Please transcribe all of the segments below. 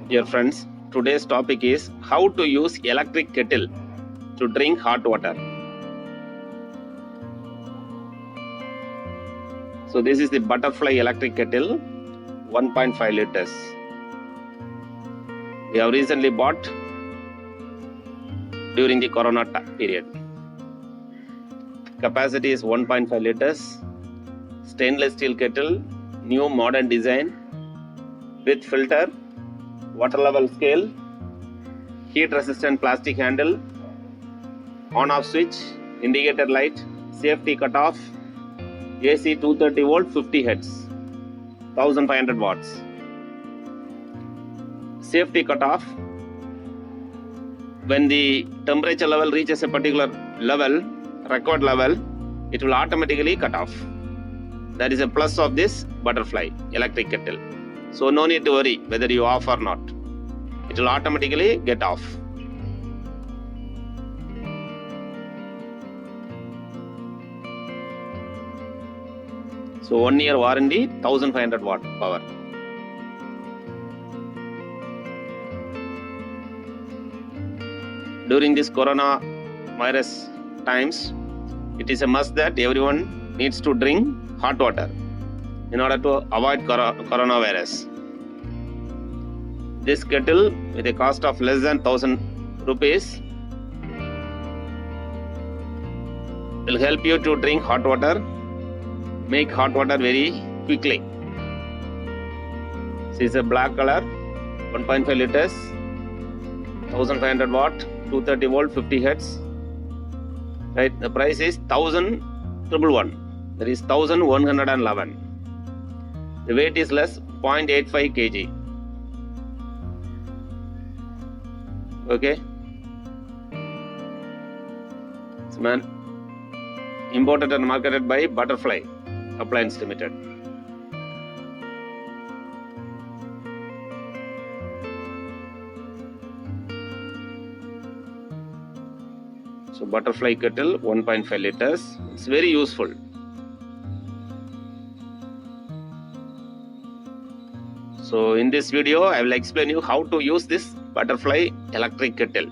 Dear friends, today's topic is how to use electric kettle to drink hot water. So this is the butterfly electric kettle, 1.5 liters. We have recently bought during the corona period. Capacity is 1.5 liters. Stainless steel kettle, new modern design with filter, water level scale, heat resistant plastic handle, on off switch, indicator light, safety cutoff, AC 230 volt 50 Hz, 1500 watts. Safety cutoff, when the temperature level reaches a particular level, record level, it will automatically cut off. That is a plus of this butterfly electric kettle. So no need to worry whether you off or not. It will automatically get off. So 1 year warranty, 1500 watt power. During this corona virus times, it is a must that everyone needs to drink hot water in order to avoid coronavirus. This kettle with a cost of less than 1000 rupees will help you to drink hot water, make hot water very quickly. This is a black color, 1.5 liters, 1500 watt, 230 volt, 50 Hz. Right, the price is 1111. That is 1111. The weight is less, 0.85 kg. Okay. It's imported and marketed by Butterfly Appliance Limited. So butterfly kettle, 1.5 liters. It's very useful. So in this video, I will explain you how to use this butterfly electric kettle.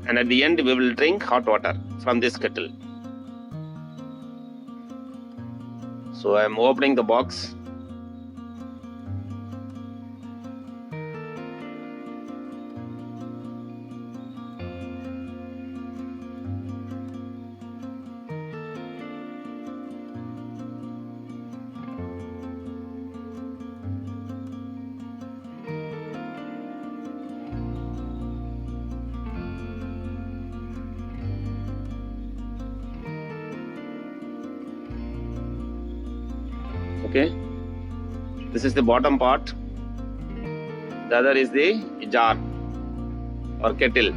And at the end, we will drink hot water from this kettle. So I am opening the box. Okay, this is the bottom part. The other is the jar or kettle.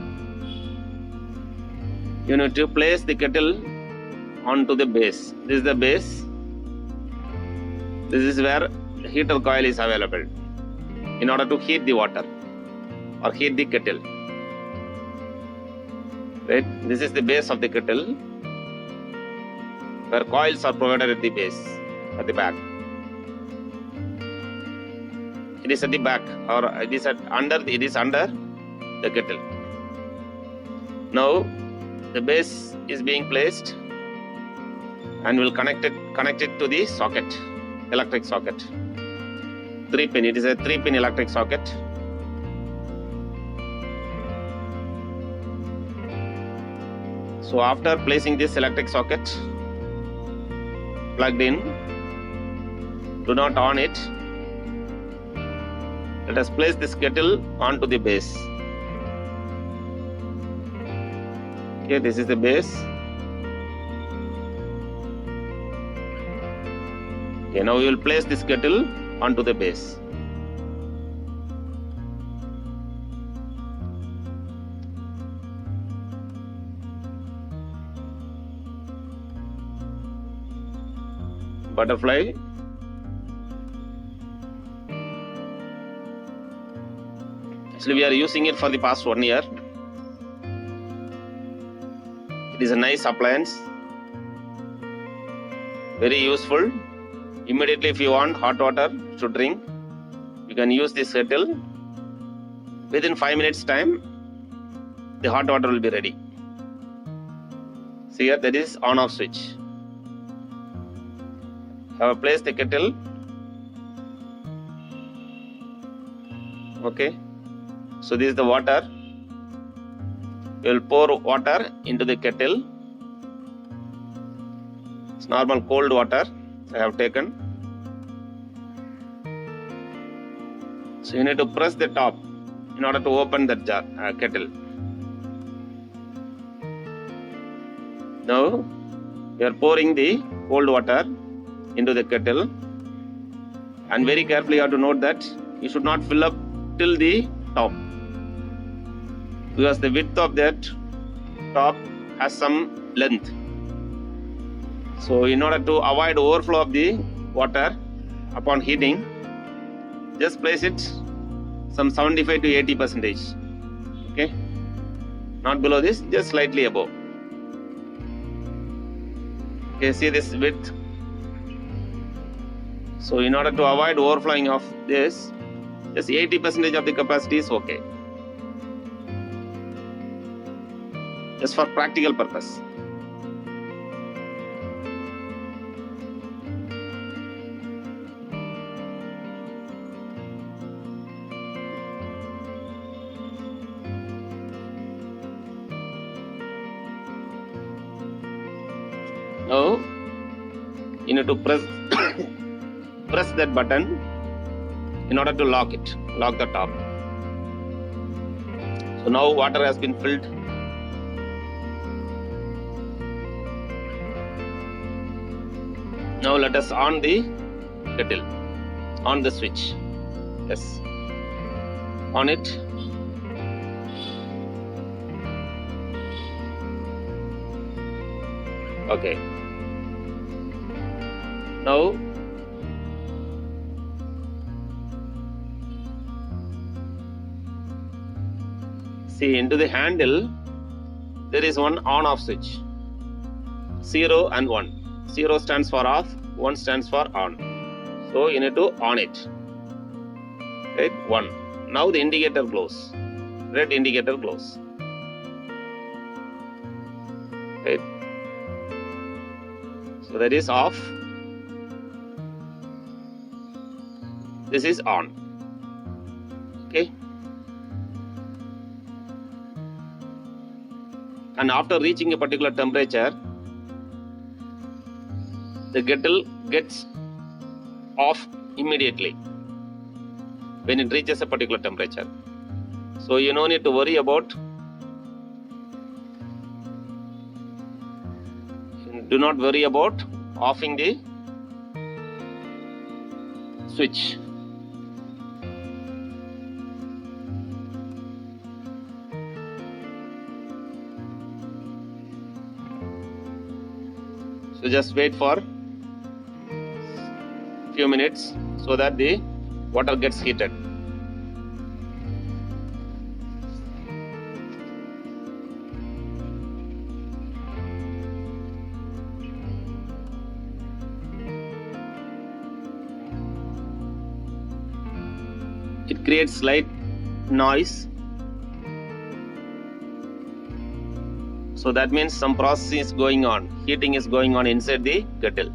You need to place the kettle onto the base. This is the base. This is where the heater coil is available in order to heat the water or heat the kettle. Right? This is the base of the kettle where coils are provided at the base, at the back. It is at the back or it is under the kettle. Now the base is being placed and will connect it to the socket, electric socket. 3-pin. It is a 3-pin electric socket. So after placing this electric socket plugged in, do not on it. Let us place this kettle onto the base. Okay, this is the base. Okay, now we will place this kettle onto the base. Butterfly. Actually, we are using it for the past 1 year. It is a nice appliance, very useful. Immediately, if you want hot water to drink, you can use this kettle. Within 5 minutes time, the hot water will be ready. See here, that is on off switch. Have placed the kettle. Okay. So this is the water. You will pour water into the kettle. It's normal cold water I have taken. So you need to press the top in order to open that jar, kettle. Now you are pouring the cold water into the kettle, and very carefully you have to note that you should not fill up till the top, because the width of that top has some length. So in order to avoid overflow of the water upon heating, just place it some 75 to 80%. Okay, not below this, just slightly above. Okay, see this width. So in order to avoid overflowing of this, just 80% of the capacity is okay, just for practical purpose. Now you need to press that button in order to lock it, lock the top. So now water has been filled. Now let us on the kettle, on the switch. Yes, on it. Okay. Now see, into the handle there is one on off switch, 0 and 1. 0 stands for off, 1 stands for on. So you need to on it. Right, 1. Now the indicator glows, red indicator glows. Right. So that is off. This is on. Okay. And after reaching a particular temperature, the kettle gets off immediately when it reaches a particular temperature. So you no need to worry about, do not worry about offing the switch. So just wait for few minutes so that the water gets heated. It creates slight noise. So that means some process is going on, heating is going on inside the kettle.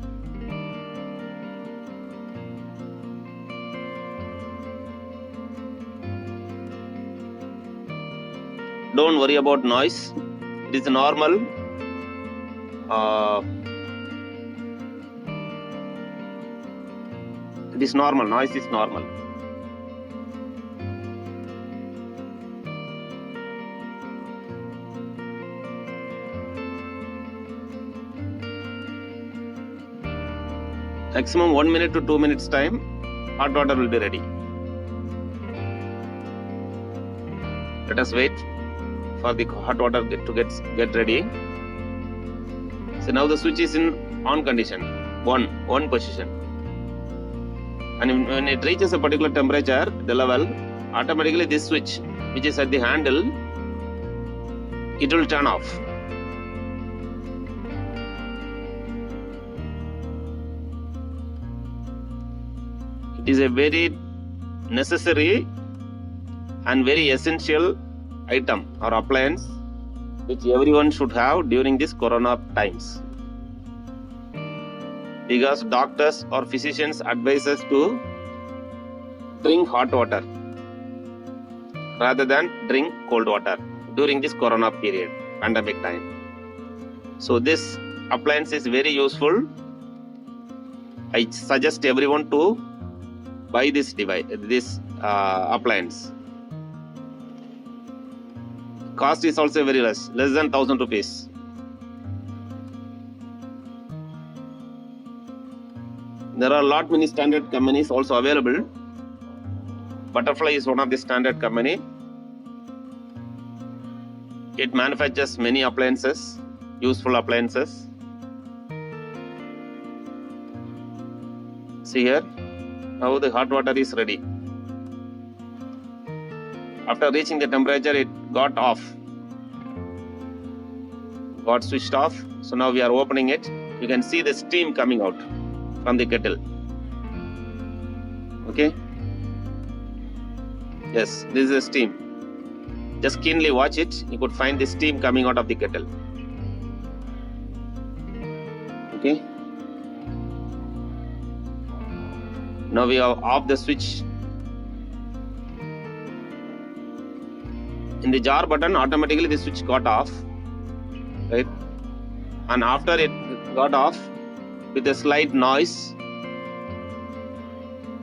Don't worry about noise. It is normal. It is normal. Noise is normal. Maximum 1 minute to 2 minutes time, hot water will be ready. Let us wait for the hot water to get ready. So now the switch is in on condition, one position, and when it reaches a particular temperature, the level, automatically this switch, which is at the handle, it will turn off. is a very necessary and very essential item or appliance which everyone should have during this corona times, because doctors or physicians advise us to drink hot water rather than drink cold water during this corona period, pandemic time. So this appliance is very useful. I suggest everyone to buy this device, this appliance. Cost is also very less than 1,000 rupees. There are a lot many standard companies also available. Butterfly is one of the standard company. It manufactures many appliances, useful appliances. See here, now the hot water is ready. After reaching the temperature, it got off, got switched off. So now we are opening it. You can see the steam coming out from the kettle. Okay. Yes, this is the steam. Just keenly watch it. You could find the steam coming out of the kettle. Okay. Now we have off the switch. In the jar button, automatically the switch got off, right? And after it got off, with a slight noise,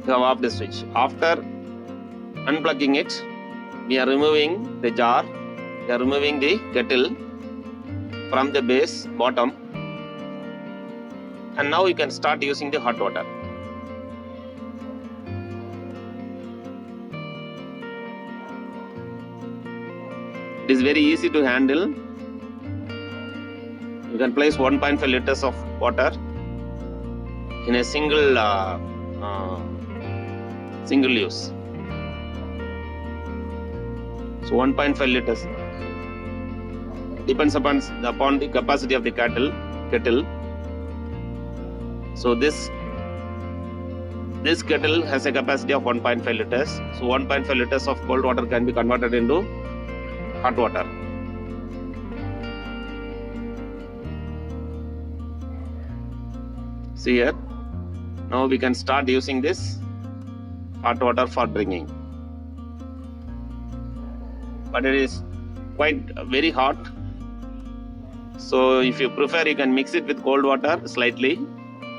you have off the switch. After unplugging it, we are removing the jar, we are removing the kettle from the base bottom, and now you can start using the hot water. It is very easy to handle. You can place 1.5 liters of water in a single use. So 1.5 liters depends upon the capacity of the kettle. So this kettle has a capacity of 1.5 liters. So 1.5 liters of cold water can be converted into hot water. See here, now we can start using this hot water for drinking. But it is quite very hot. So if you prefer, you can mix it with cold water slightly.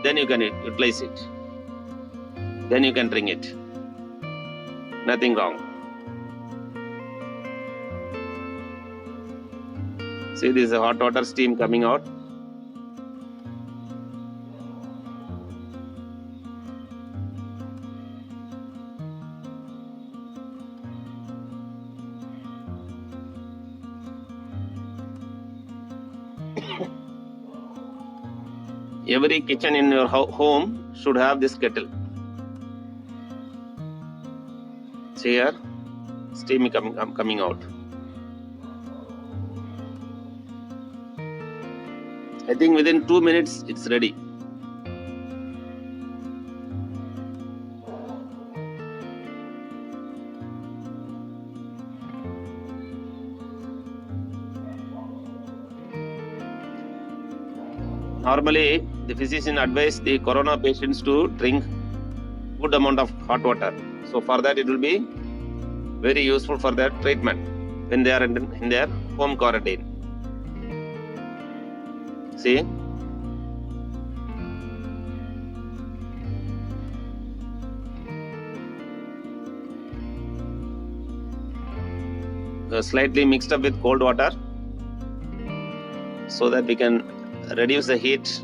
Then you can utilize it. Then you can drink it. Nothing wrong. See, this is a hot water steam coming out. Every kitchen in your home should have this kettle. See here, steam coming out. I think within 2 minutes it's ready. Normally, the physician advised the corona patients to drink good amount of hot water. So for that, it will be very useful for their treatment when they are in their home quarantine. See, slightly mixed up with cold water so that we can reduce the heat,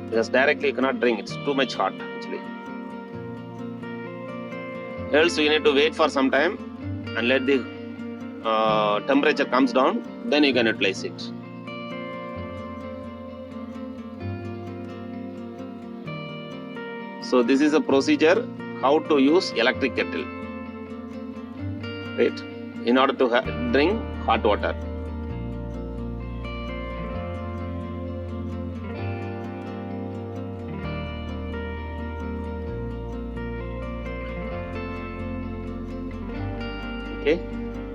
because directly you cannot drink, it's too much hot actually. Else you need to wait for some time and let the temperature comes down, then you can utilize it. So this is a procedure how to use electric kettle, right, in order to drink hot water.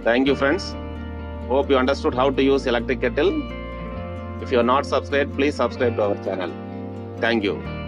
Thank you, friends. Hope you understood how to use electric kettle. If you are not subscribed, please subscribe to our channel. Thank you.